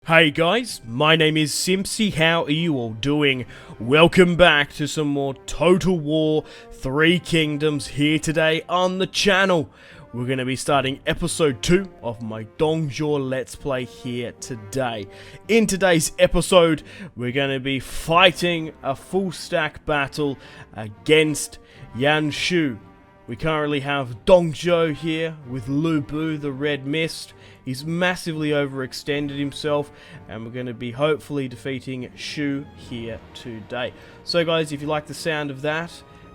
Hey guys, my name is Simpzy. How are you all doing? Welcome back to some more Total War 3 Kingdoms here today on the channel. We're going to be starting episode 2 of my ZHOU Let's Play here today. In today's episode, we're going to be fighting a full stack battle against ZHOU. We currently have ZHOU here with ZHOU, the Red Mist. He's massively overextended himself, and we're going to be hopefully defeating ZHOU here today. So guys, if you like the sound of that,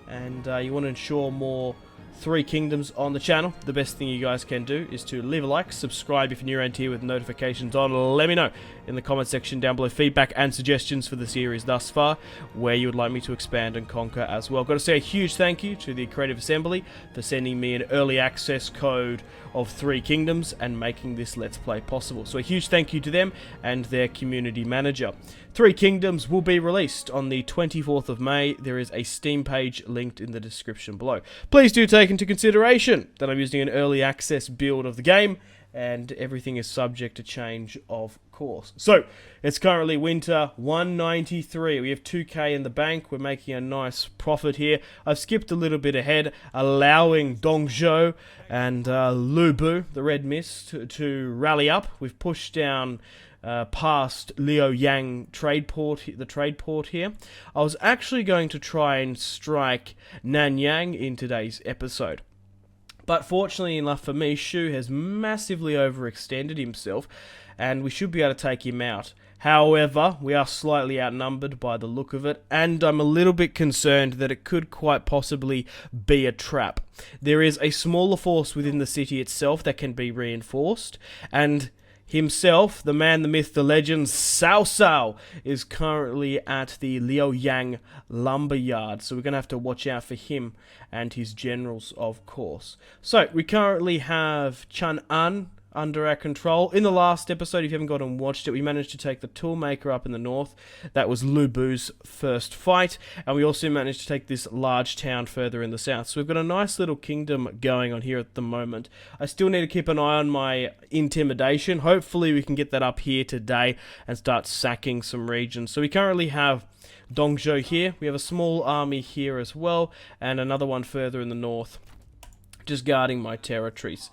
and you want to ensure more 3 Kingdoms on the channel, the best thing you guys can do is to leave a like, subscribe if you're new around here with notifications on. Let me know in the comment section down below feedback and suggestions for the series thus far, where you would like me to expand and conquer as well. Got to say a huge thank you to the Creative Assembly for sending me an early access code of 3 Kingdoms and making this Let's Play possible. So a huge thank you to them and their community manager. 3 Kingdoms will be released on the 24th of May. There is a Steam page linked in the description below. Please do take into consideration that I'm using an early access build of the game, and everything is subject to change, of course. So, it's currently winter 193. We have 2k in the bank. We're making a nice profit here. I've skipped a little bit ahead, allowing ZHOU and ZHOU, the Red Mist, to rally up. We've pushed down past Liaoyang the trade port here. I was actually going to try and strike Nanyang in today's episode, but fortunately enough for me, ZHOU has massively overextended himself, and we should be able to take him out. However, we are slightly outnumbered by the look of it, and I'm a little bit concerned that it could quite possibly be a trap. There is a smaller force within the city itself that can be reinforced, and himself, the man, the myth, the legend, ZHOU, is currently at the Liaoyang lumberyard, so we're going to have to watch out for him and his generals, of course. So, we currently have Chang'an under our control. In the last episode, if you haven't gone and watched it, we managed to take the Toolmaker up in the north. That was ZHOU's first fight, and we also managed to take this large town further in the south. So we've got a nice little kingdom going on here at the moment. I still need to keep an eye on my intimidation. Hopefully we can get that up here today and start sacking some regions. So we currently have ZHOU here. We have a small army here as well, and another one further in the north, just guarding my territories.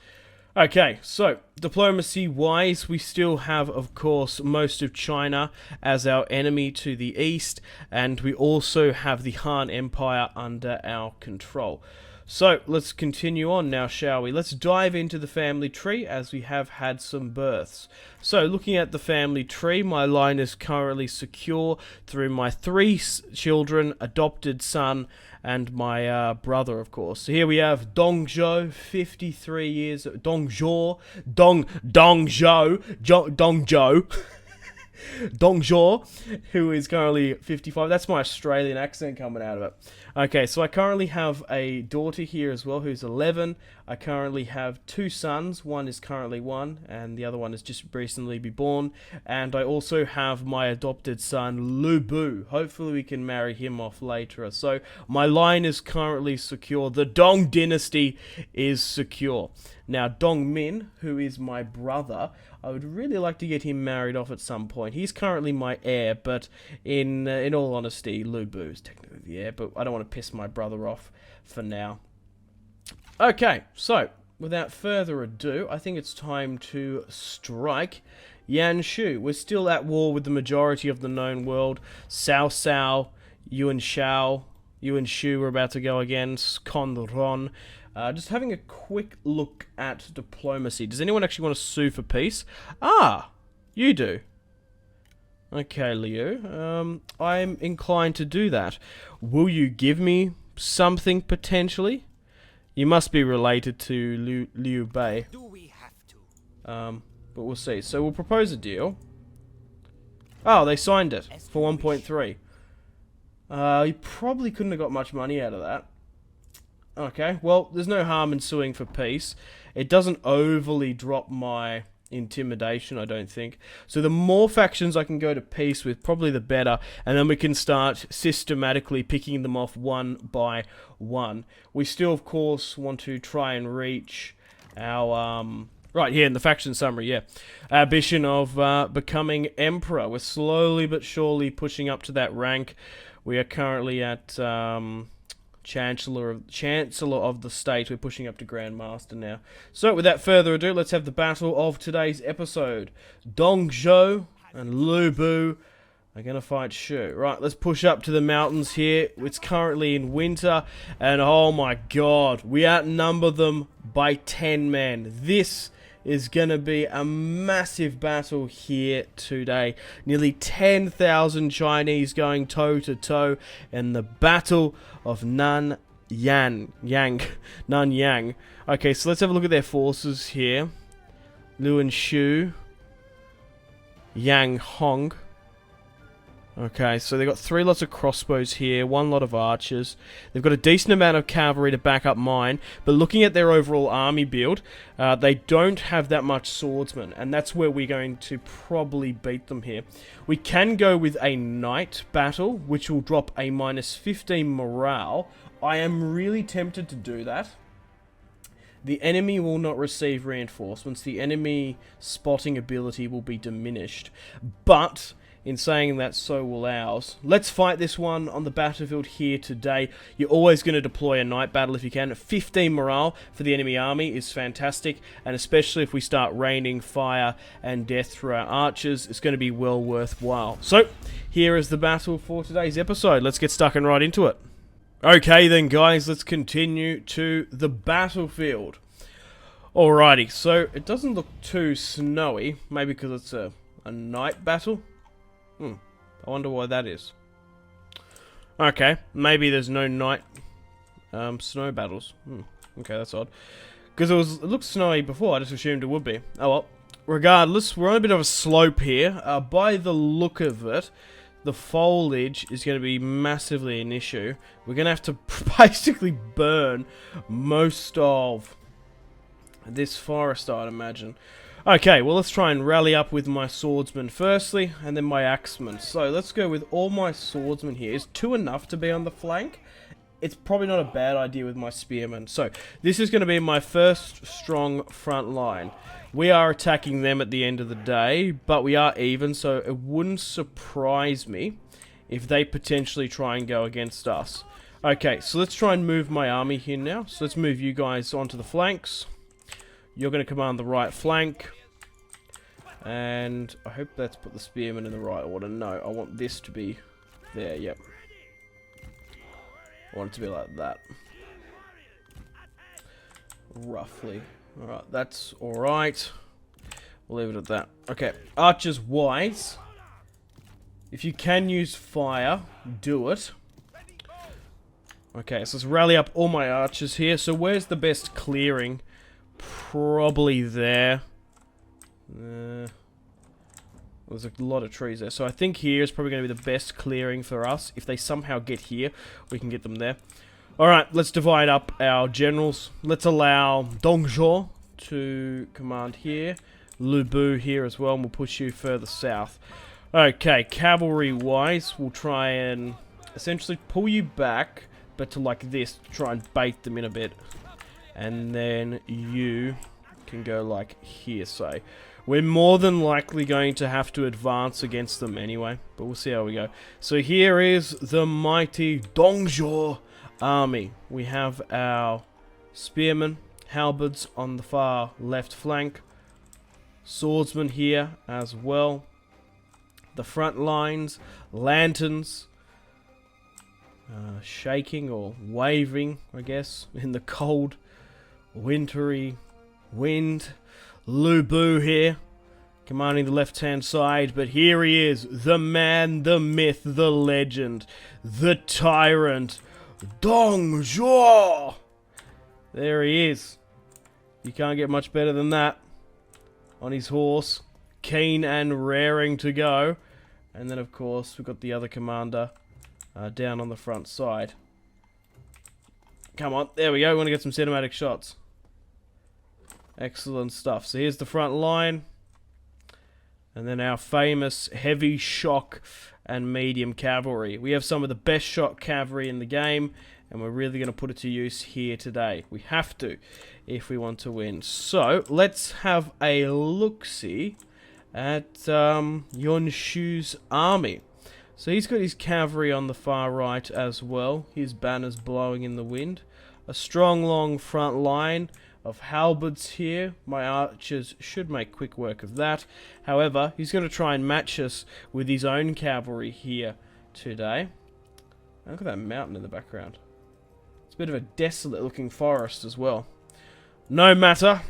Okay, so diplomacy-wise, we still have, of course, most of China as our enemy to the east, and we also have the Han Empire under our control. So, let's continue on now, shall we? Let's dive into the family tree, as we have had some births. So, looking at the family tree, my line is currently secure through my 3 children, adopted son, and my brother, of course. So here we have ZHOU, 53 years, ZHOU, who is currently 55. That's my Australian accent coming out of it. Okay, so I currently have a daughter here as well, who's 11. I currently have 2 sons. One is currently 1, and the other one has just recently been born. And I also have my adopted son, ZHOU. Hopefully we can marry him off later. So my line is currently secure. The Dong dynasty is secure. Now, Dongmin, who is my brother, I would really like to get him married off at some point. He's currently my heir, but in all honesty, ZHOU is technically the heir, but I don't want to piss my brother off for now. Okay, so, without further ado, I think it's time to strike ZHOU. We're still at war with the majority of the known world. Cao, Yuan Shao, Yuan Shu are about to go against Conron. Just having a quick look at diplomacy. Does anyone actually want to sue for peace? Ah, you do. Okay, Liu. I'm inclined to do that. Will you give me something potentially? You must be related to Liu Bei. Do we have to? But we'll see. So we'll propose a deal. Oh, they signed it for 1.3. You probably couldn't have got much money out of that. Okay, well, there's no harm in suing for peace. It doesn't overly drop my intimidation, I don't think. So the more factions I can go to peace with, probably the better, and then we can start systematically picking them off one by one. We still, of course, want to try and reach our Right here in the faction summary, yeah. Ambition of becoming Emperor. We're slowly but surely pushing up to that rank. We are currently at Chancellor of the State. We're pushing up to Grand Master now. So without further ado, let's have the battle of today's episode. ZHOU and Lu Bu are going to fight Zhu. Right, let's push up to the mountains here. It's currently in winter, and oh my god, we outnumber them by 10 men. This is going to be a massive battle here today. Nearly 10,000 Chinese going toe-to-toe in the Battle of Nanyang. Okay, so let's have a look at their forces here. Luan Shu, Yang Hong. Okay, so they've got 3 lots of crossbows here, 1 lot of archers. They've got a decent amount of cavalry to back up mine, but looking at their overall army build, they don't have that much swordsmen, and that's where we're going to probably beat them here. We can go with a knight battle, which will drop a -15 morale. I am really tempted to do that. The enemy will not receive reinforcements. The enemy spotting ability will be diminished, but in saying that, so will ours. Let's fight this one on the battlefield here today. You're always going to deploy a night battle if you can. 15 morale for the enemy army is fantastic, and especially if we start raining fire and death through our archers, it's going to be well worthwhile. So, here is the battle for today's episode. Let's get stuck and right into it. Okay then guys, let's continue to the battlefield. Alrighty, so it doesn't look too snowy, maybe because it's a night battle. I wonder why that is. Okay, maybe there's no night snow battles. Okay, that's odd. Because it looked snowy before, I just assumed it would be. Oh well. Regardless, we're on a bit of a slope here. By the look of it, the foliage is going to be massively an issue. We're going to have to basically burn most of this forest, I'd imagine. Okay, well let's try and rally up with my swordsman firstly, and then my axeman. So let's go with all my swordsmen here. Is 2 enough to be on the flank? It's probably not a bad idea with my spearmen. So this is going to be my first strong front line. We are attacking them at the end of the day, but we are even, so it wouldn't surprise me if they potentially try and go against us. Okay, so let's try and move my army here now. So let's move you guys onto the flanks. You're going to command the right flank. And I hope that's put the spearmen in the right order. No, I want this to be there, yep. I want it to be like that. Roughly. Alright, that's alright. We'll leave it at that. Okay, archers wise. If you can use fire, do it. Okay, so let's rally up all my archers here. So where's the best clearing? Probably there. There's a lot of trees there. So I think here is probably going to be the best clearing for us. If they somehow get here, we can get them there. Alright, let's divide up our generals. Let's allow ZHOU to command here. Lu Bu here as well, and we'll push you further south. Okay, cavalry-wise, we'll try and essentially pull you back, but to like this, to try and bait them in a bit. And then you can go like here, say. We're more than likely going to have to advance against them anyway, but we'll see how we go. So here is the mighty ZHOU army. We have our spearmen, halberds on the far left flank, swordsmen here as well. The front lines, lanterns, shaking or waving, I guess, in the cold, wintry wind. Lu Bu here, commanding the left-hand side, but here he is, the man, the myth, the legend, the tyrant, ZHOU. There he is. You can't get much better than that. On his horse, keen and raring to go. And then, of course, we've got the other commander down on the front side. Come on, there we go. We want to get some cinematic shots. Excellent stuff. So here's the front line. And then our famous heavy shock and medium cavalry. We have some of the best shock cavalry in the game. And we're really going to put it to use here today. We have to, if we want to win. So, let's have a look-see at Yunshu's army. So he's got his cavalry on the far right as well. His banners blowing in the wind. A strong, long front line of halberds here. My archers should make quick work of that. However, he's going to try and match us with his own cavalry here today. And look at that mountain in the background. It's a bit of a desolate looking forest as well. No matter.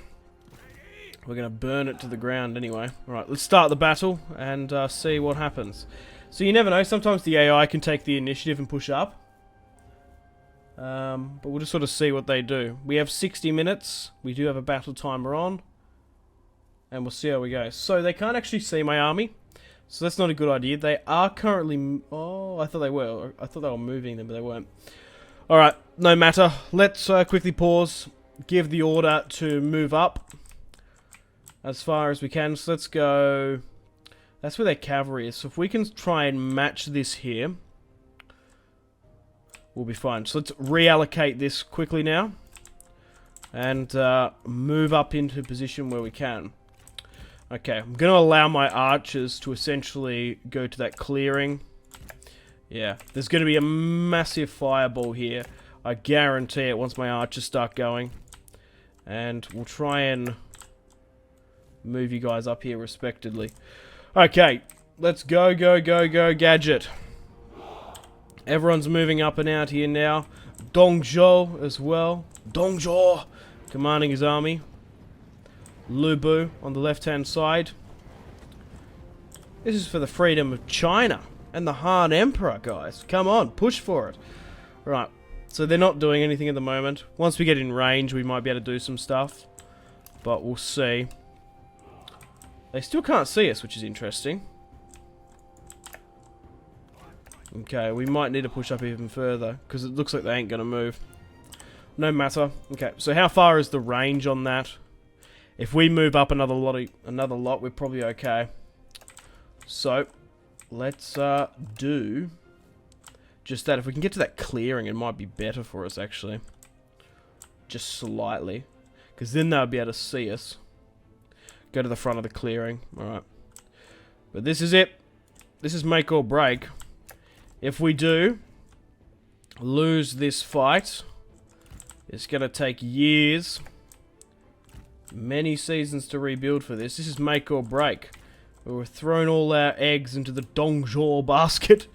We're going to burn it to the ground anyway. Alright, let's start the battle and see what happens. So you never know, sometimes the AI can take the initiative and push up. But we'll just sort of see what they do. We have 60 minutes. We do have a battle timer on. And we'll see how we go. So they can't actually see my army. So that's not a good idea. They are currently... Oh, I thought they were. I thought they were moving them, but they weren't. Alright, no matter. Let's quickly pause. Give the order to move up as far as we can. So let's go... That's where their cavalry is. So if we can try and match this here, we'll be fine. So let's reallocate this quickly now. And move up into position where we can. Okay, I'm going to allow my archers to essentially go to that clearing. Yeah, there's going to be a massive fireball here. I guarantee it once my archers start going. And we'll try and move you guys up here respectively. Okay, let's go, Gadget. Everyone's moving up and out here now. ZHOU as well. ZHOU commanding his army. Lu Bu on the left-hand side. This is for the freedom of China and the Han Emperor, guys. Come on, push for it. Right, so they're not doing anything at the moment. Once we get in range, we might be able to do some stuff. But we'll see. They still can't see us, which is interesting. Okay, we might need to push up even further, because it looks like they ain't going to move. No matter. Okay, so how far is the range on that? If we move up another lot, we're probably okay. So, let's do just that. If we can get to that clearing, it might be better for us, actually. Just slightly. Because then they'll be able to see us. Go to the front of the clearing. Alright. But this is it. This is make or break. If we do lose this fight, it's going to take years, many seasons to rebuild for this. This is make or break. We've thrown all our eggs into the ZHOU basket.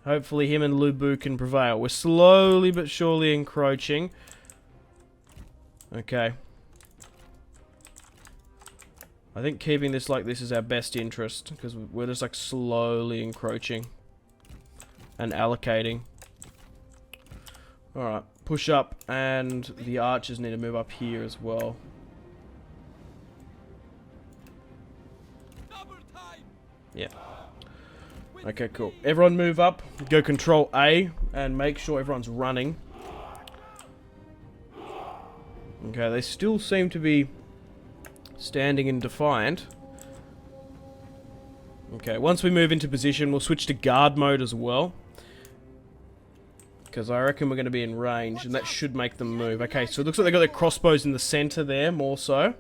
Hopefully him and Lu Bu can prevail. We're slowly but surely encroaching. Okay. I think keeping this like this is our best interest, because we're just like slowly encroaching and allocating. Alright, push up, and the archers need to move up here as well. Yeah. Okay, cool. Everyone move up, go control A, and make sure everyone's running. Okay, they still seem to be standing in defiant. Okay, once we move into position, we'll switch to guard mode as well. Because I reckon we're going to be in range, and that should make them move. Okay, so it looks like they've got their crossbows in the center there, more so.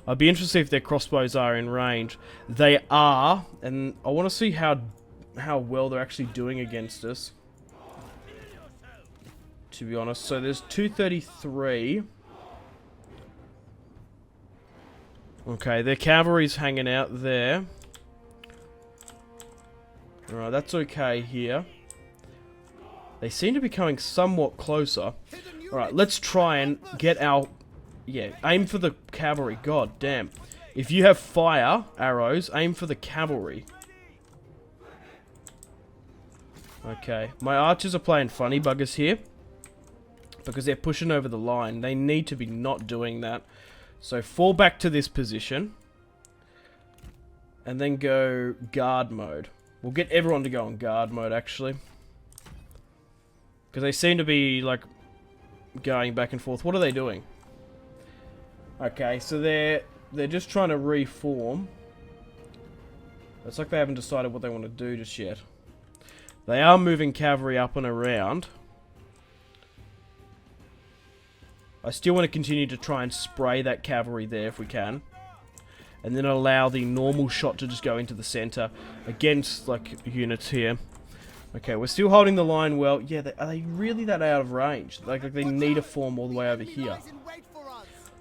I'd be interested if their crossbows are in range. They are, and I want to see how well they're actually doing against us. To be honest, so there's 233. Okay, their cavalry's hanging out there. Alright, that's okay here. They seem to be coming somewhat closer. Alright, let's try and get our... Yeah, aim for the cavalry. God damn. If you have fire arrows, aim for the cavalry. Okay, my archers are playing funny buggers here. Because they're pushing over the line. They need to be not doing that. So fall back to this position. And then go guard mode. We'll get everyone to go on guard mode, actually. Because they seem to be, like, going back and forth. What are they doing? Okay, so they're just trying to reform. It's like they haven't decided what they want to do just yet. They are moving cavalry up and around. I still want to continue to try and spray that cavalry there if we can. And then allow the normal shot to just go into the center against, like, units here. Okay, we're still holding the line well. Yeah, are they really that out of range? Like they need to form all the way over here.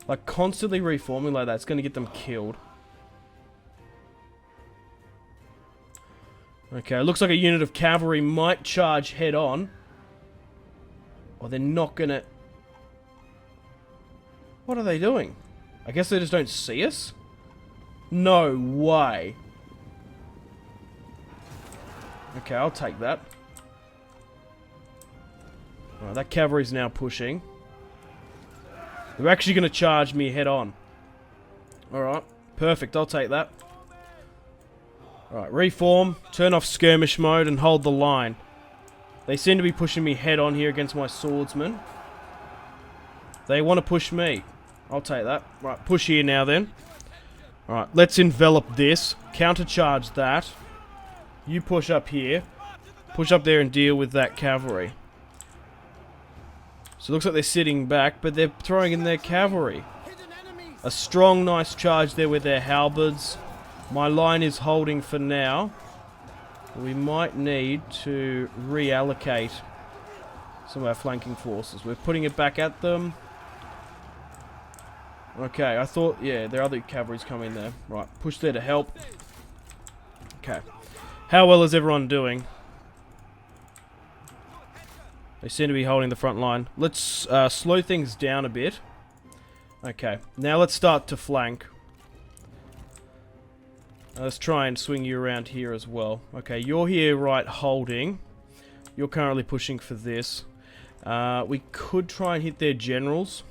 Like, constantly reforming like that, it's going to get them killed. Okay, it looks like a unit of cavalry might charge head on. Or they're not going to... What are they doing? I guess they just don't see us? No way. Okay, I'll take that. Alright, that cavalry's now pushing. They're actually going to charge me head on. Alright, perfect, I'll take that. Alright, reform, turn off skirmish mode and hold the line. They seem to be pushing me head on here against my swordsmen. They want to push me. I'll take that. Right, push here now then. Alright, let's envelop this. Countercharge that. You push up here. Push up there and deal with that cavalry. So it looks like they're sitting back, but they're throwing in their cavalry. A strong, nice charge there with their halberds. My line is holding for now. We might need to reallocate some of our flanking forces. We're putting it back at them. Okay, I thought, yeah, their other cavalry's coming there. Right, push there to help. Okay. How well is everyone doing? They seem to be holding the front line. Let's slow things down a bit. Okay, now let's start to flank. Let's try and swing you around here as well. Okay, you're here right holding. You're currently pushing for this. We could try and hit their generals.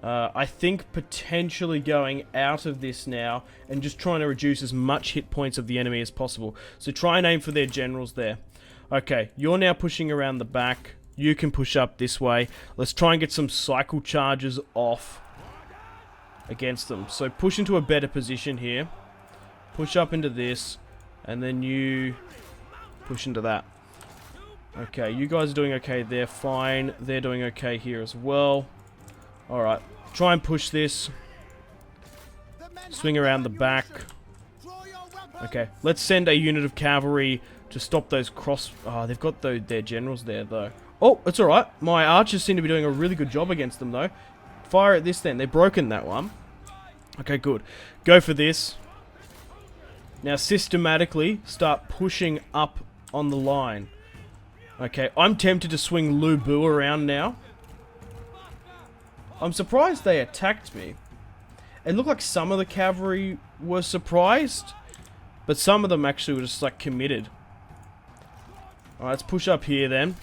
I think potentially going out of this now and just trying to reduce as much hit points of the enemy as possible. So try and aim for their generals there. Okay, you're now pushing around the back. You can push up this way. Let's try and get some cycle charges off against them. So push into a better position here. Push up into this. And then you push into that. Okay, you guys are doing okay there. Fine. They're doing okay here as well. Alright, try and push this. Swing around the back. Okay, let's send a unit of cavalry to stop those cross... Oh, they've got their generals there, though. Oh, it's alright. My archers seem to be doing a really good job against them, though. Fire at this, then. They've broken that one. Okay, good. Go for this. Now, systematically, start pushing up on the line. Okay, I'm tempted to swing Lu Bu around now. I'm surprised they attacked me. It looked like some of the cavalry were surprised, but some of them actually were just, like, committed. Alright, let's push up here then.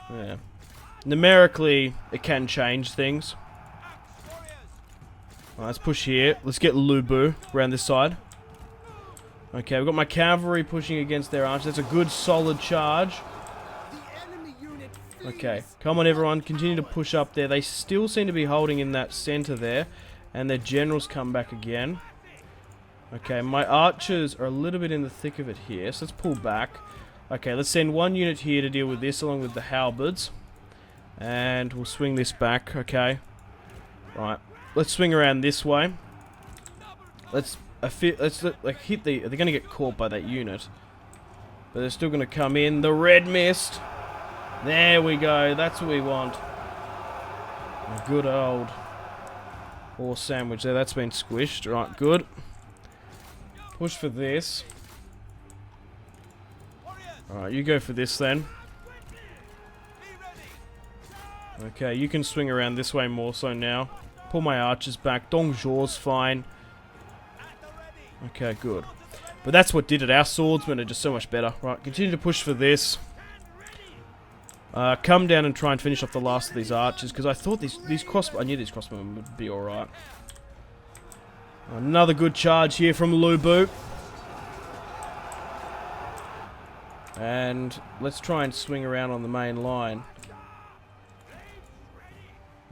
Yeah. Numerically, it can change things. Alright, let's push here. Let's get Lu Bu around this side. Okay, we've got my cavalry pushing against their archers. That's a good, solid charge. Okay, come on everyone, continue to push up there. They still seem to be holding in that center there. And their generals come back again. Okay, my archers are a little bit in the thick of it here, so let's pull back. Okay, let's send one unit here to deal with this along with the halberds. And we'll swing this back, okay. Right, let's swing around this way. Let's like hit the... They're going to get caught by that unit. But they're still going to come in. The red mist. There we go, that's what we want. A good old horse sandwich there, that's been squished. Right, good. Push for this. Alright, you go for this then. Okay, you can swing around this way more so now. Pull my archers back. Dong Zhuo's fine. Okay, good. But that's what did it. Our swordsmen are just so much better. Right, continue to push for this. Come down and try and finish off the last of these archers, because I thought these crossbow... I knew these crossbowmen would be alright. Another good charge here from Lu Bu. And let's try and swing around on the main line.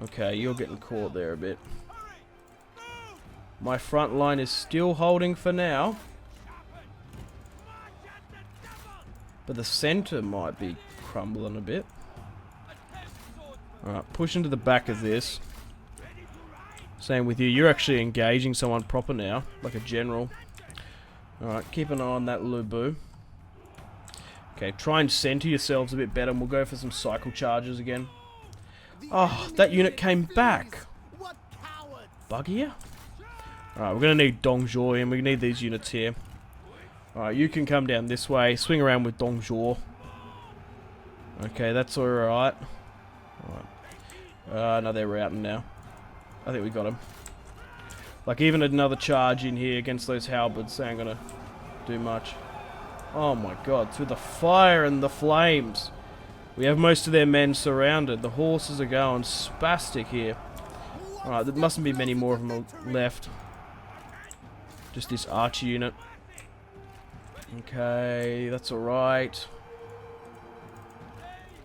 Okay, you're getting caught there a bit. My front line is still holding for now. But the center might be crumbling a bit. Alright, push into the back of this. Same with you. You're actually engaging someone proper now, like a general. Alright, keep an eye on that Lubu. Okay, try and center yourselves a bit better, and we'll go for some cycle charges again. Oh, that unit came back. Bug here? Alright, we're going to need Zhuo, and we need these units here. Alright, you can come down this way. Swing around with Zhuo. Okay, that's alright. Alright. No, they're routing now. I think we got him. Like, even another charge in here against those halberds ain't going to do much. Oh my god, through the fire and the flames. We have most of their men surrounded. The horses are going spastic here. Alright, there mustn't be many more of them left. Just this archer unit. Okay, that's alright.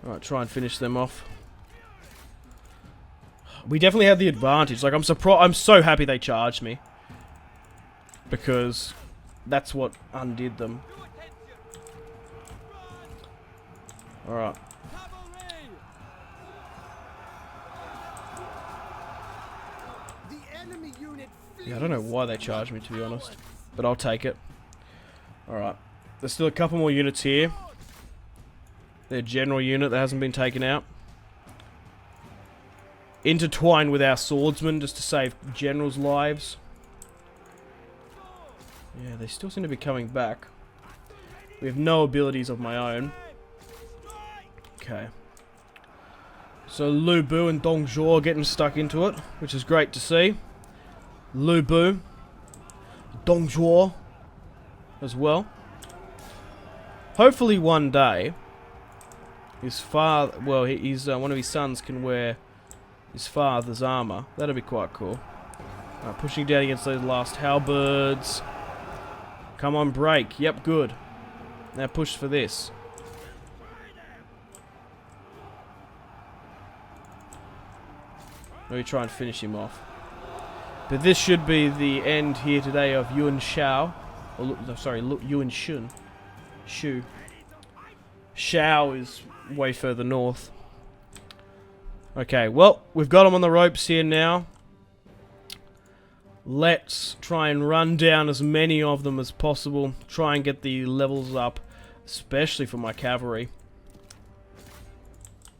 Alright, try and finish them off. We definitely had the advantage. Like, I'm surprised. I'm so happy they charged me. Because that's what undid them. Alright. Yeah, I don't know why they charged me, to be honest. But I'll take it. Alright. There's still a couple more units here. Their general unit that hasn't been taken out. Intertwine with our swordsmen just to save generals' lives. Yeah, they still seem to be coming back. We have no abilities of my own. Okay. So Lubu and Zhuo are getting stuck into it, which is great to see. Lubu. Zhuo as well. Hopefully one day his father, well, one of his sons can wear his father's armor. That'd be quite cool. Pushing down against those last halberds. Come on, break. Yep, good. Now push for this. Maybe try and finish him off. But this should be the end here today of Yuan Shao. Or, sorry, Yuan Shun. Shu. Shao is way further north. Okay, well, we've got them on the ropes here now. Let's try and run down as many of them as possible. Try and get the levels up, especially for my cavalry.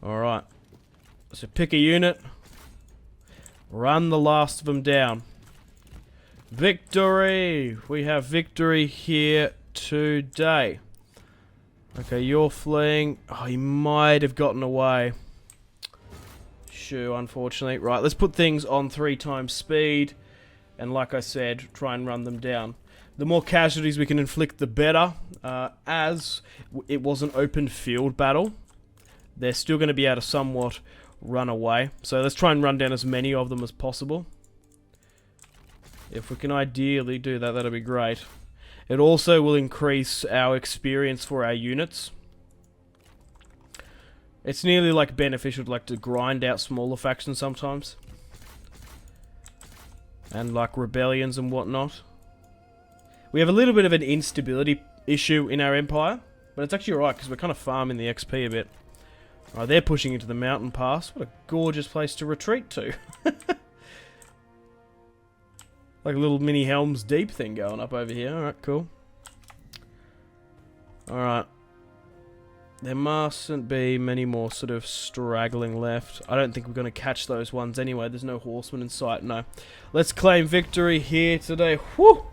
Alright. So pick a unit. Run the last of them down. Victory! We have victory here today. Okay, you're fleeing. Oh, he might have gotten away. Zhou, unfortunately. Right, let's put things on 3 times speed. And like I said, try and run them down. The more casualties we can inflict, the better. As it was an open field battle, they're still going to be able to somewhat run away. So let's try and run down as many of them as possible. If we can ideally do that, that'll be great. It also will increase our experience for our units. It's nearly like beneficial to grind out smaller factions sometimes. And like rebellions and whatnot. We have a little bit of an instability issue in our empire. But it's actually alright because we're kind of farming the XP a bit. Alright, they're pushing into the mountain pass. What a gorgeous place to retreat to. Like a little mini Helm's Deep thing going up over here. Alright, cool. Alright. There mustn't be many more sort of straggling left. I don't think we're going to catch those ones anyway. There's no horsemen in sight, no. Let's claim victory here today. Whew!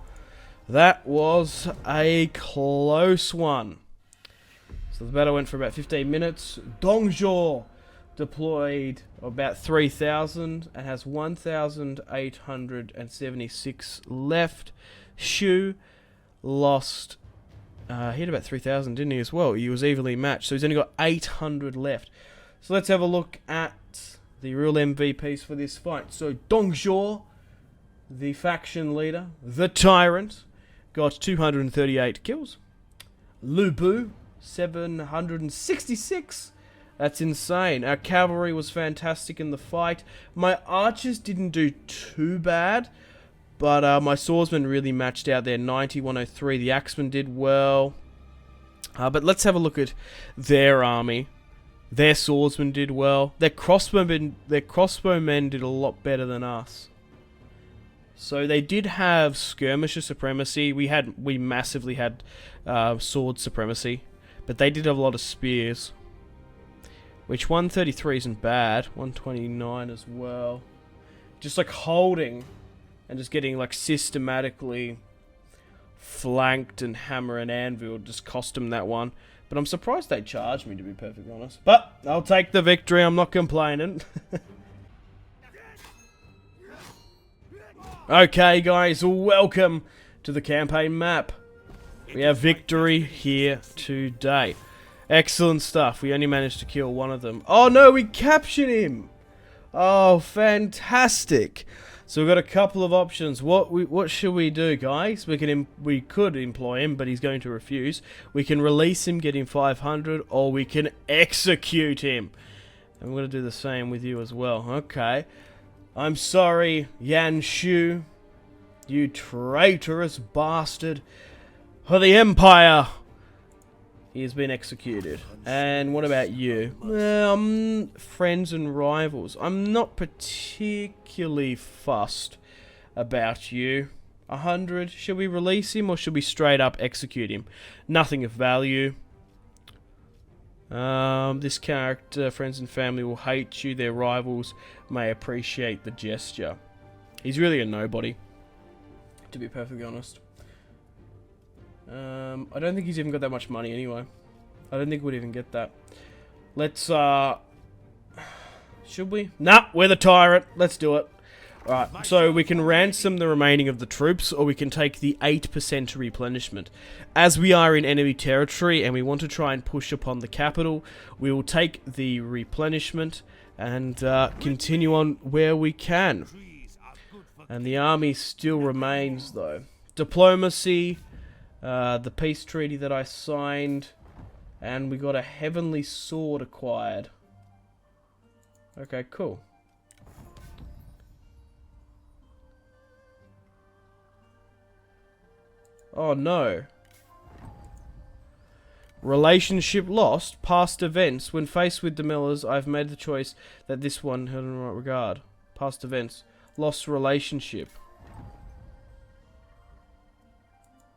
That was a close one. So the battle went for about 15 minutes. Zhuo deployed about 3,000 and has 1,876 left. Zhou lost... he had about 3,000, didn't he, as well? He was evenly matched, so he's only got 800 left. So let's have a look at the real MVPs for this fight. So Zhuo, the faction leader, the Tyrant, got 238 kills. Lubu, 766. That's insane. Our cavalry was fantastic in the fight. My archers didn't do too bad, but my swordsmen really matched out there. 90, 103. The axemen did well. But let's have a look at their army. Their swordsmen did well. Their crossbowmen did a lot better than us. So they did have skirmisher supremacy. We massively had sword supremacy, but they did have a lot of spears. Which 133 isn't bad. 129 as well. Just like holding and just getting like systematically flanked and hammer and anvil just cost them that one. But I'm surprised they charged me, to be perfectly honest. But I'll take the victory. I'm not complaining. Okay, guys, welcome to the campaign map. We have victory here today. Excellent stuff. We only managed to kill one of them. Oh no, we captured him! Oh, fantastic! So we've got a couple of options. What should we do, guys? We could employ him, but he's going to refuse. We can release him, get him 500, or we can execute him. And we're going to do the same with you as well. Okay. I'm sorry, ZHOU, you traitorous bastard. For the Empire! He has been executed. And what about you? Friends and rivals. I'm not particularly fussed about you. 100. Should we release him or should we straight up execute him? Nothing of value. This character, friends and family will hate you. Their rivals may appreciate the gesture. He's really a nobody, to be perfectly honest. I don't think he's even got that much money anyway. I don't think we'd even get that. Let's, should we? Nah, we're the tyrant. Let's do it. Alright, so we can ransom the remaining of the troops, or we can take the 8% replenishment. As we are in enemy territory and we want to try and push upon the capital, we will take the replenishment and continue on where we can. And the army still remains, though. Diplomacy, the peace treaty that I signed, and we got a heavenly sword acquired. Okay, cool. Oh no. Relationship lost. Past events. When faced with the Millers, I've made the choice that this one held in the right regard. Past events. Lost relationship.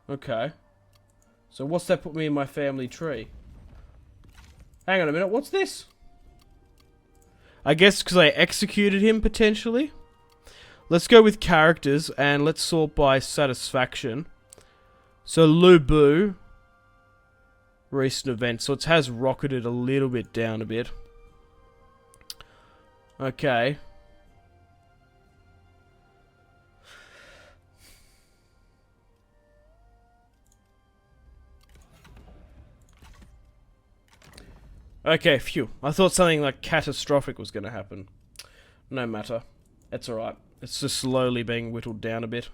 Okay. So what's that put me in my family tree? Hang on a minute. What's this? I guess because I executed him, potentially? Let's go with characters and let's sort by satisfaction. So Lubu, recent events, so it has rocketed a little bit down a bit. Okay. Okay, phew. I thought something like catastrophic was going to happen. No matter. It's alright. It's just slowly being whittled down a bit.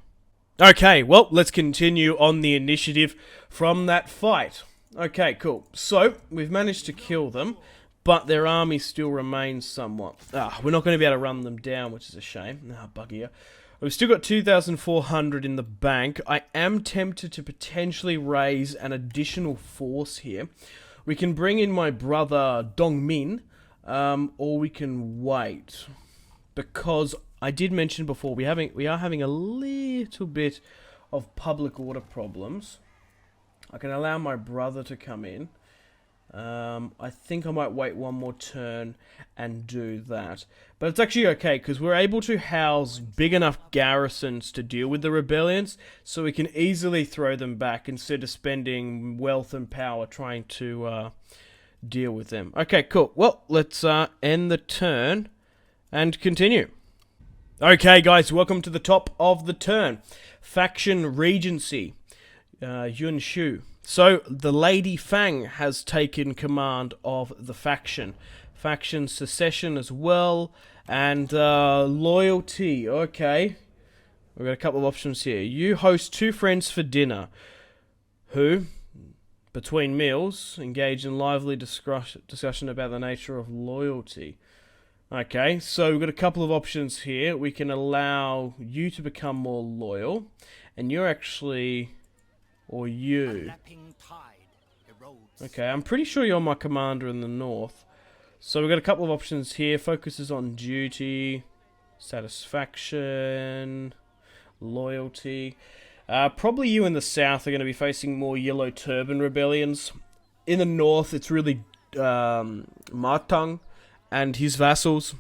Okay, well, let's continue on the initiative from that fight. Okay, cool. So, we've managed to kill them, but their army still remains somewhat. We're not going to be able to run them down, which is a shame. Bugger. We've still got 2,400 in the bank. I am tempted to potentially raise an additional force here. We can bring in my brother Dongmin, or we can wait. Because I did mention before, we are having a little bit of public order problems. I can allow my brother to come in. I think I might wait one more turn and do that. But it's actually okay, because we're able to house big enough garrisons to deal with the rebellions, so we can easily throw them back instead of spending wealth and power trying to deal with them. Okay, cool. Well, let's end the turn and continue. Okay, guys, welcome to the top of the turn. Faction Regency. ZHOU. So, the Lady Fang has taken command of the faction. Faction secession as well. And loyalty. Okay. We've got a couple of options here. You host 2 friends for dinner. Who, between meals, engage in lively discussion about the nature of loyalty. Okay, so we've got a couple of options here. We can allow you to become more loyal. And you're actually... Or you. Okay, I'm pretty sure you're my commander in the north. So we've got a couple of options here. Focuses on duty, satisfaction, loyalty. Probably you in the south are going to be facing more Yellow Turban rebellions. In the north, it's really Martang and his vassals.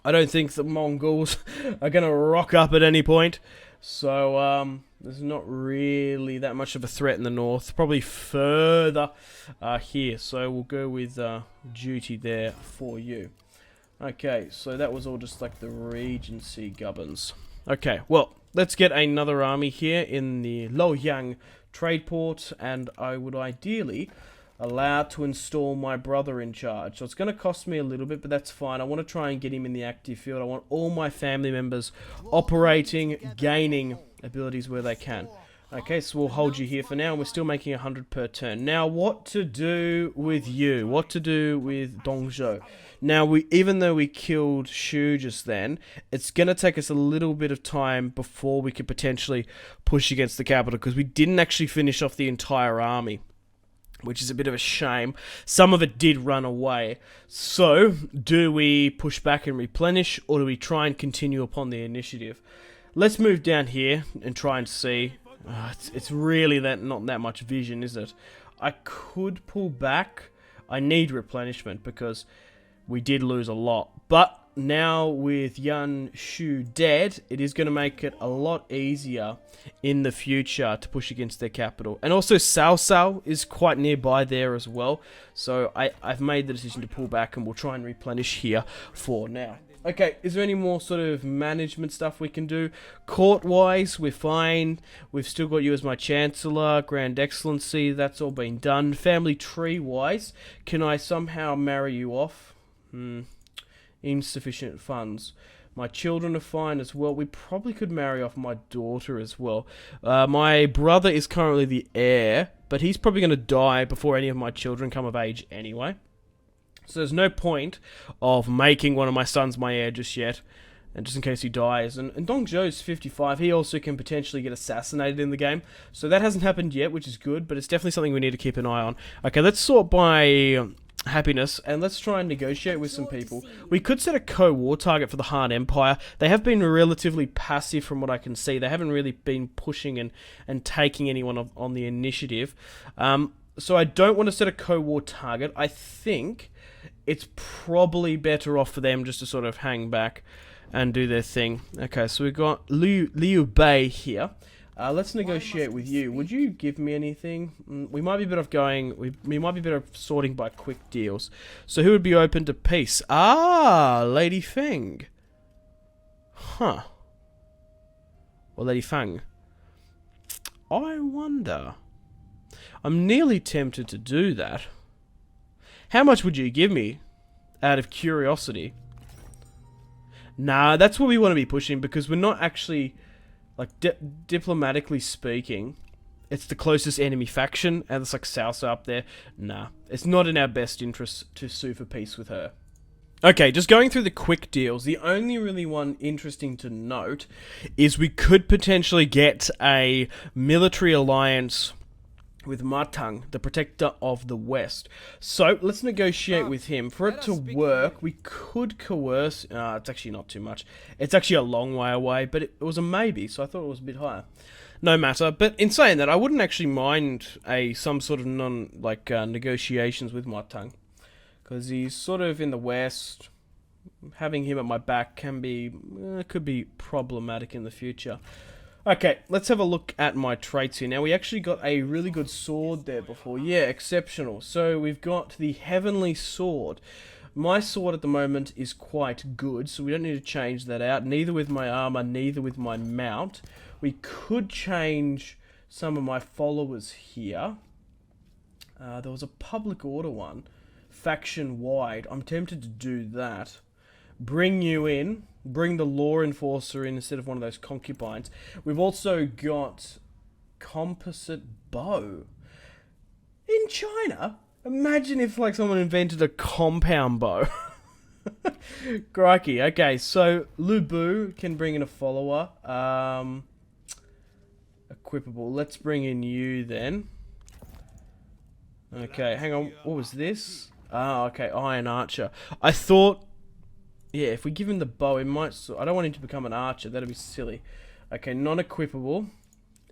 I don't think the Mongols are going to rock up at any point. So, there's not really that much of a threat in the north. Probably further here. So, we'll go with duty there for you. Okay, so that was all just like the Regency gubbins. Okay, well, let's get another army here in the Luoyang trade port. And I would ideally allow to install my brother in charge. So it's going to cost me a little bit, but that's fine. I want to try and get him in the active field. I want all my family members operating, gaining abilities where they can. Okay, so we'll hold you here for now. We're still making 100 per turn. Now, what to do with you? What to do with ZHOU? Now, even though we killed ZHOU just then, it's going to take us a little bit of time before we could potentially push against the capital, because we didn't actually finish off the entire army, which is a bit of a shame. Some of it did run away. So, do we push back and replenish, or do we try and continue upon the initiative? Let's move down here and try and see. It's really not that much vision, is it? I could pull back. I need replenishment because we did lose a lot. But now with Yan Shu dead, it is going to make it a lot easier in the future to push against their capital. And also ZHOU is quite nearby there as well. So I've made the decision to pull back, and we'll try and replenish here for now. Okay, is there any more sort of management stuff we can do? Court-wise, we're fine. We've still got you as my Chancellor, Grand Excellency, that's all been done. Family tree-wise, can I somehow marry you off? Insufficient funds. My children are fine as well. We probably could marry off my daughter as well. My brother is currently the heir, but he's probably going to die before any of my children come of age anyway. So there's no point of making one of my sons my heir just yet, and just in case he dies. And ZHOU's 55, he also can potentially get assassinated in the game. So that hasn't happened yet, which is good, but it's definitely something we need to keep an eye on. Okay, let's sort by happiness, and let's try and negotiate with some people. We could set a co-war target for the Han Empire. They have been relatively passive from what I can see. They haven't really been pushing and taking anyone on the initiative. So I don't want to set a co-war target. I think it's probably better off for them just to sort of hang back and do their thing. Okay, so we've got Liu Bei here. Let's negotiate with you. Would you give me anything? We might be better off going. We might be better off sorting by quick deals. So who would be open to peace? Ah, Lady Feng. Huh. Or Lady Fang. I wonder. I'm nearly tempted to do that. How much would you give me, out of curiosity? Nah, that's what we want to be pushing, because we're not actually, like, diplomatically speaking, it's the closest enemy faction, and it's like ZHOU up there. Nah, it's not in our best interest to sue for peace with her. Okay, just going through the quick deals, the only really one interesting to note is we could potentially get a military alliance with Martang, the protector of the West. So, let's negotiate with him. For it to work, we could coerce. It's actually not too much. It's actually a long way away, but it was a maybe, so I thought it was a bit higher. No matter. But in saying that, I wouldn't actually mind some sort of negotiations with Martang, because he's sort of in the West. Having him at my back could be problematic in the future. Okay, let's have a look at my traits here. Now, we actually got a really good sword there before. Yeah, exceptional. So, we've got the Heavenly Sword. My sword at the moment is quite good, so we don't need to change that out. Neither with my armor, neither with my mount. We could change some of my followers here. There was a public order one. Faction-wide. I'm tempted to do that. Bring you in. Bring the law enforcer in instead of one of those concubines. We've also got composite bow. In China? Imagine if like someone invented a compound bow. Crikey. Okay, so Lu Bu can bring in a follower. Equipable. Let's bring in you then. Okay, hang on. What was this? Ah, okay, Iron Archer. I thought, yeah, if we give him the bow, it might... I don't want him to become an archer. That'd be silly. Okay, non-equipable.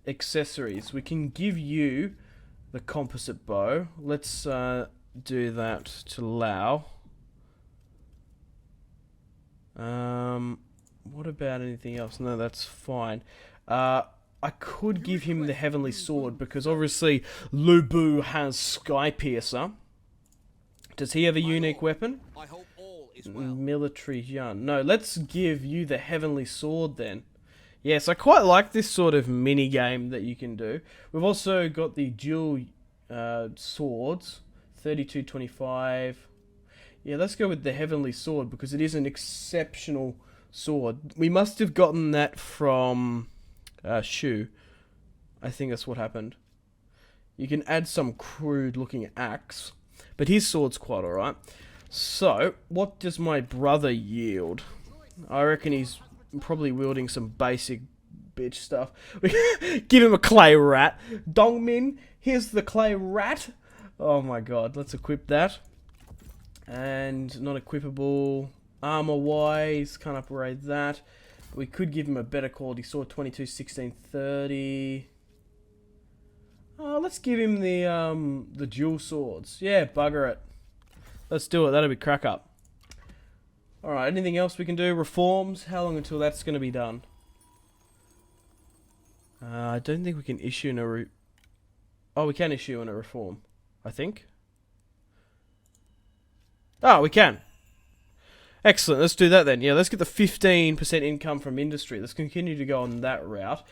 Accessories. We can give you the composite bow. Let's do that to Lau. What about anything else? No, that's fine. I could give him the Heavenly Sword, because obviously Lu Bu has Sky Piercer. Does he have a unique weapon? I hope all is well. Military Yun. No, let's give you the Heavenly Sword then. Yes, I quite like this sort of mini game that you can do. We've also got the dual swords, 3225. Yeah, let's go with the Heavenly Sword because it is an exceptional sword. We must have gotten that from ZHOU. I think that's what happened. You can add some crude looking axe, but his sword's quite alright. So, what does my brother yield? I reckon he's probably wielding some basic bitch stuff. Give him a clay rat. Dongmin, here's the clay rat. Oh my god, let's equip that. And not equipable. Armor wise, can't upgrade that. We could give him a better quality sword, 22, 16, 30. Oh, let's give him the dual swords. Yeah, bugger it. Let's do it. That'll be crack up. Alright, anything else we can do? Reforms? How long until that's going to be done? I don't think we can issue an Oh, we can issue a reform. I think. Oh, we can. Excellent, let's do that then. Yeah, let's get the 15% income from industry. Let's continue to go on that route.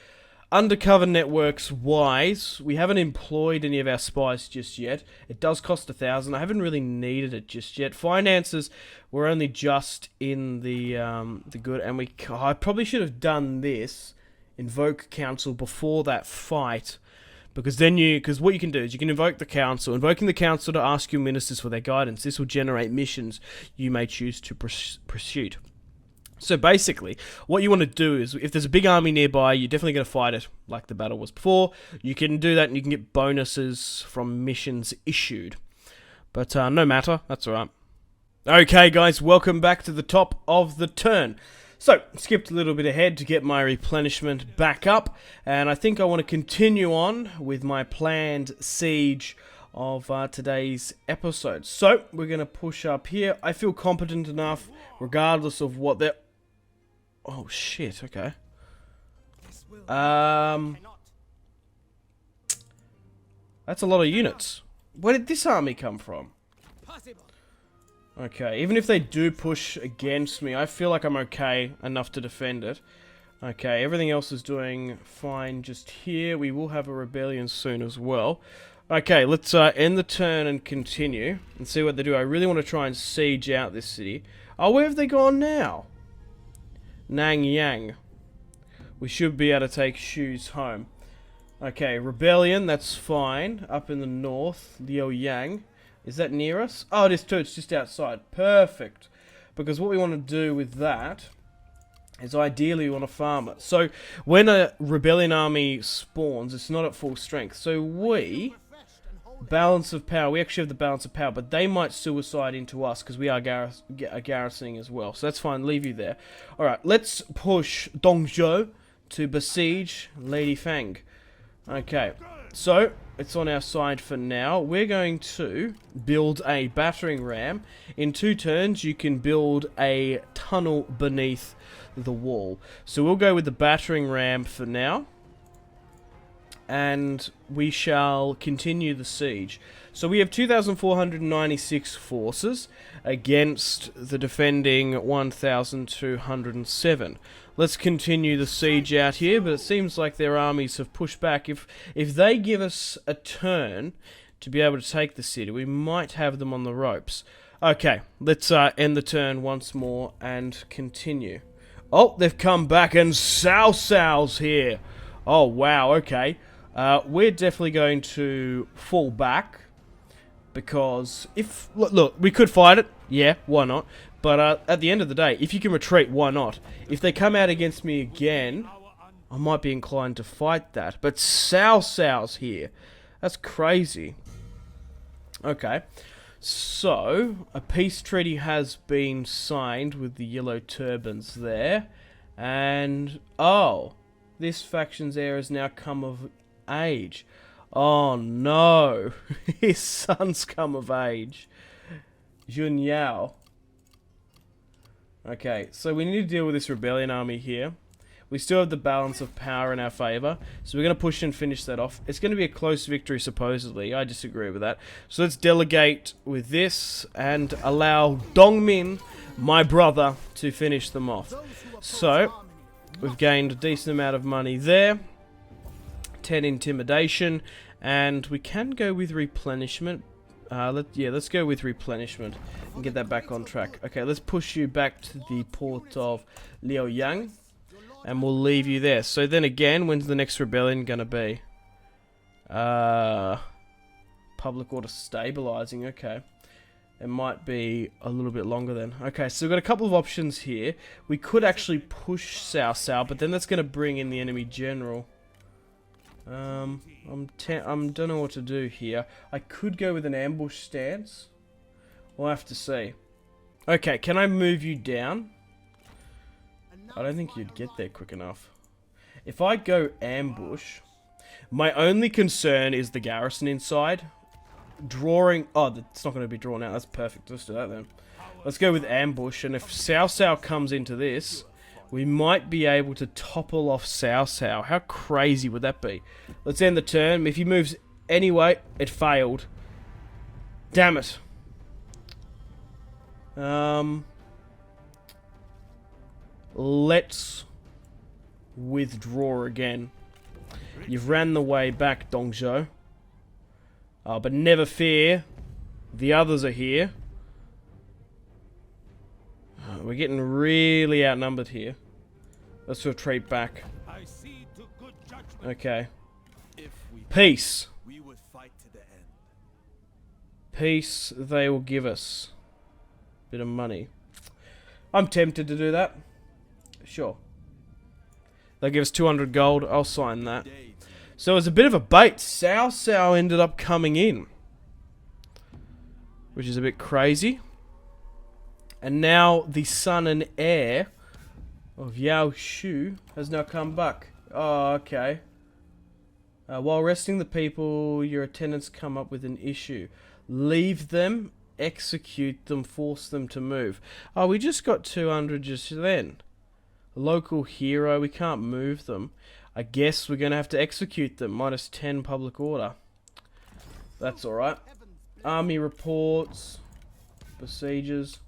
Undercover networks wise, we haven't employed any of our spies just yet. It does cost 1,000. I haven't really needed it just yet. Finances, we're only just in the good, and I probably should have done this, invoke council before that fight, because then because what you can do is you can invoke the council. Invoking the council to ask your ministers for their guidance. This will generate missions you may choose to pursue. So basically, what you want to do is, if there's a big army nearby, you're definitely going to fight it, like the battle was before. You can do that, and you can get bonuses from missions issued. But no matter, that's alright. Okay, guys, welcome back to the top of the turn. So, skipped a little bit ahead to get my replenishment back up, and I think I want to continue on with my planned siege of today's episode. So, we're going to push up here. I feel competent enough, regardless of what they're... Oh, shit, okay. That's a lot of units. Where did this army come from? Okay, even if they do push against me, I feel like I'm okay enough to defend it. Okay, everything else is doing fine just here. We will have a rebellion soon as well. Okay, let's end the turn and continue and see what they do. I really want to try and siege out this city. Oh, where have they gone now? Nanyang. We should be able to take ZHOU's home. Okay, rebellion, that's fine. Up in the north, Liaoyang. Is that near us? Oh, it is too. It's just outside. Perfect. Because what we want to do with that is ideally we want to farm it. So when a rebellion army spawns, it's not at full strength. So we... Balance of power. We actually have the balance of power, but they might suicide into us because we are garrisoning as well. So that's fine. Leave you there. Alright, let's push ZhOU to besiege Lady Fang. Okay, so it's on our side for now. We're going to build a battering ram. In 2 turns, you can build a tunnel beneath the wall. So we'll go with the battering ram for now. And we shall continue the siege. So we have 2,496 forces against the defending 1,207. Let's continue the siege out here, but it seems like their armies have pushed back. If they give us a turn to be able to take the city, we might have them on the ropes. Okay, let's end the turn once more and continue. Oh, they've come back and ZHOU's here. Oh, wow, okay. We're definitely going to fall back because if... Look, we could fight it. Yeah, why not? But at the end of the day, if you can retreat, why not? If they come out against me again, I might be inclined to fight that. But ZHOU's here. That's crazy. Okay. So, a peace treaty has been signed with the yellow turbans there. And, oh, this faction's heir has now come of age. Oh no, his son's come of age. Zhuo. Okay, so we need to deal with this rebellion army here. We still have the balance of power in our favour, so we're going to push and finish that off. It's going to be a close victory, supposedly. I disagree with that. So let's delegate with this and allow Dongmin, my brother, to finish them off. So, we've gained a decent amount of money there. 10 intimidation, and we can go with replenishment. Let's go with replenishment and get that back on track. Okay, let's push you back to the port of Liaoyang. And we'll leave you there. So then again, when's the next rebellion gonna be? Public order stabilizing, okay. It might be a little bit longer then. Okay, so we've got a couple of options here. We could actually push ZHOU, but then that's gonna bring in the enemy general. I don't know what to do here. I could go with an ambush stance. We'll have to see. Okay, can I move you down? I don't think you'd get there quick enough. If I go ambush, my only concern is the garrison inside. Drawing... Oh, it's not going to be drawn out. That's perfect. Let's do that then. Let's go with ambush. And if ZHOU comes into this, we might be able to topple off ZHOU. How crazy would that be? Let's end the turn. If he moves anyway, it failed. Damn it. Let's withdraw again. You've ran the way back, ZhOU. But never fear. The others are here. We're getting really outnumbered here. Let's retreat back. Okay. Peace. Peace they will give us. Bit of money. I'm tempted to do that. Sure. They'll give us 200 gold. I'll sign that. So it was a bit of a bait. ZHOU ended up coming in, which is a bit crazy. And now the son and heir of ZHOU has now come back. Oh, okay. While resting the people, your attendants come up with an issue. Leave them, execute them, force them to move. Oh, we just got 200 just then. Local hero, we can't move them. I guess we're going to have to execute them. Minus 10 public order. That's alright. Army reports. Procedures.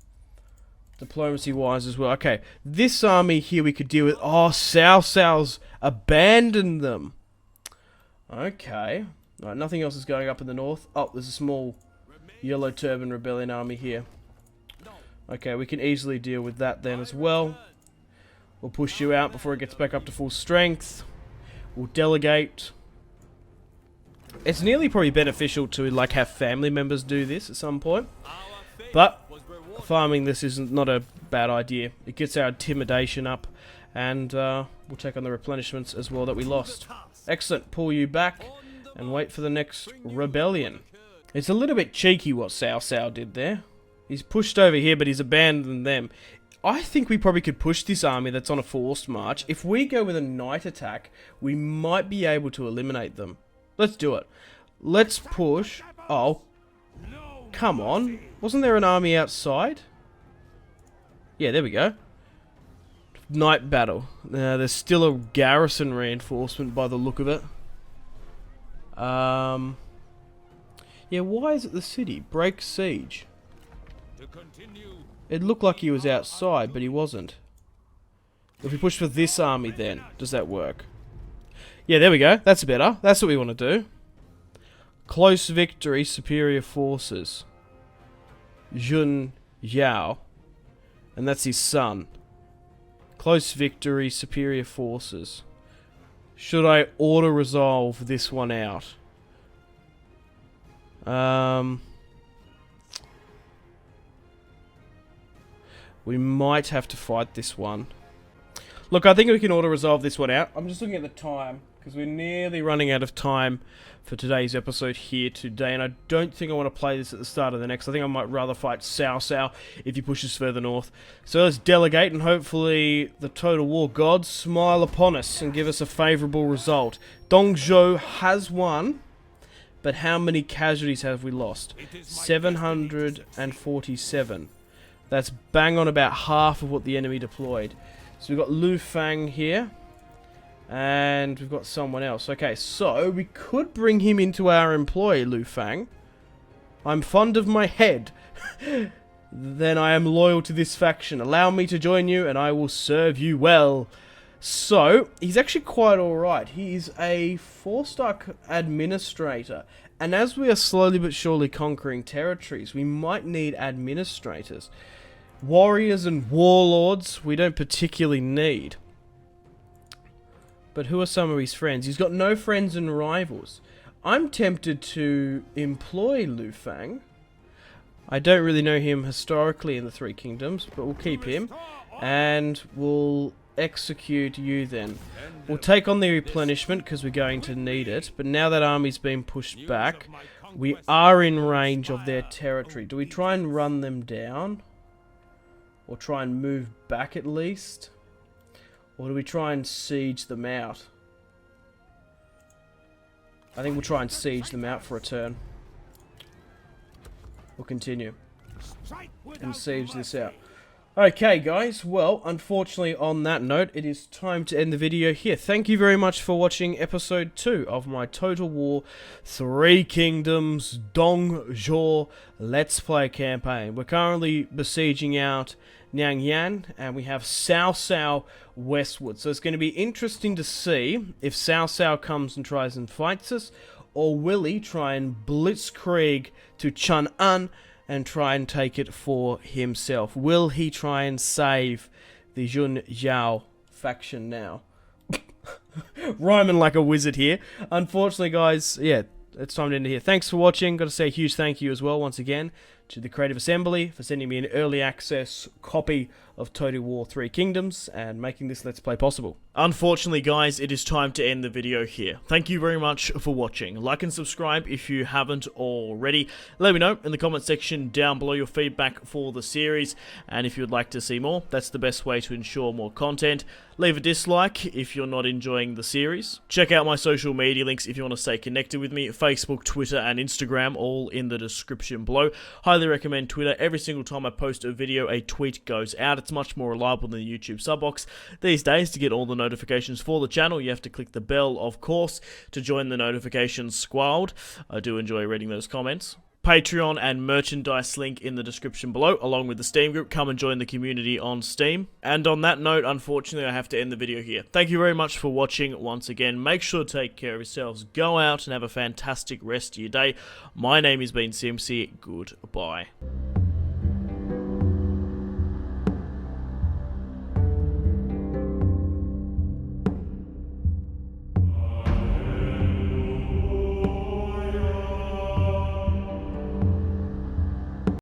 Diplomacy wise as well. Okay, this army here we could deal with. Oh, ZHOU's abandoned them. Okay. Alright, nothing else is going up in the north. Oh, there's a small yellow turban rebellion army here. Okay, we can easily deal with that then as well. We'll push you out before it gets back up to full strength. We'll delegate. It's nearly probably beneficial to like have family members do this at some point. But farming this isn't not a bad idea. It gets our intimidation up, and we'll take on the replenishments as well that we lost. Excellent. Pull you back and wait for the next rebellion. It's a little bit cheeky what ZHOU did there. He's pushed over here, but he's abandoned them. I think we probably could push this army that's on a forced march. If we go with a night attack, we might be able to eliminate them. Let's do it. Let's push. Oh, come on. Wasn't there an army outside? Yeah, there we go. Night battle. There's still a garrison reinforcement by the look of it. Yeah, why is it the city? Break siege. It looked like he was outside, but he wasn't. If we push for this army then, does that work? Yeah, there we go. That's better. That's what we want to do. Close victory, superior forces. Zhuo. And that's his son. Close victory, superior forces. Should I auto-resolve this one out? We might have to fight this one. Look, I think we can auto-resolve this one out. I'm just looking at the time, because we're nearly running out of time for today's episode here today, and I don't think I want to play this at the start of the next. I think I might rather fight ZHOU if he pushes further north. So let's delegate, and hopefully the Total War gods smile upon us and give us a favourable result. ZHOU has won, but how many casualties have we lost? 747. That's bang on about half of what the enemy deployed. So we've got Lu Fang here. And we've got someone else. Okay, so we could bring him into our employ, Lu Fang. I'm fond of my head. Then I am loyal to this faction. Allow me to join you and I will serve you well. So, he's actually quite alright. He's a 4-star administrator. And as we are slowly but surely conquering territories, we might need administrators. Warriors and warlords, we don't particularly need. But who are some of his friends? He's got no friends and rivals. I'm tempted to employ Lu Fang. I don't really know him historically in the Three Kingdoms, but we'll keep him. And we'll execute you then. We'll take on the replenishment because we're going to need it. But now that army's been pushed back, we are in range of their territory. Do we try and run them down? Or try and move back at least? Or do we try and siege them out? I think we'll try and siege them out for a turn. We'll continue. And siege this out. Okay, guys. Well, unfortunately, on that note, it is time to end the video here. Thank you very much for watching episode 2 of my Total War Three Kingdoms ZHOU Let's Play campaign. We're currently besieging out Nanyang, and we have ZHOU westward. So it's going to be interesting to see if ZHOU comes and tries and fights us, or will he try and blitzkrieg to Chang'an and try and take it for himself? Will he try and save the ZHOU faction now? Rhyming like a wizard here. Unfortunately, guys, yeah, it's time to end it here. Thanks for watching. Got to say a huge thank you as well, once again, to the Creative Assembly for sending me an early access copy of Total War Three Kingdoms and making this Let's Play possible. Unfortunately, guys, it is time to end the video here. Thank you very much for watching. Like and subscribe if you haven't already. Let me know in the comment section down below your feedback for the series, and if you would like to see more, that's the best way to ensure more content. Leave a dislike if you're not enjoying the series. Check out my social media links if you want to stay connected with me. Facebook, Twitter, and Instagram, all in the description below. Highly recommend Twitter. Every single time I post a video, a tweet goes out. It's much more reliable than the YouTube sub box. These days, to get all the notifications for the channel, you have to click the bell, of course, to join the notifications squad. I do enjoy reading those comments. Patreon and merchandise link in the description below, along with the Steam group. Come and join the community on Steam. And on that note, unfortunately, I have to end the video here. Thank you very much for watching once again. Make sure to take care of yourselves. Go out and have a fantastic rest of your day. My name has been Simpzy. Goodbye.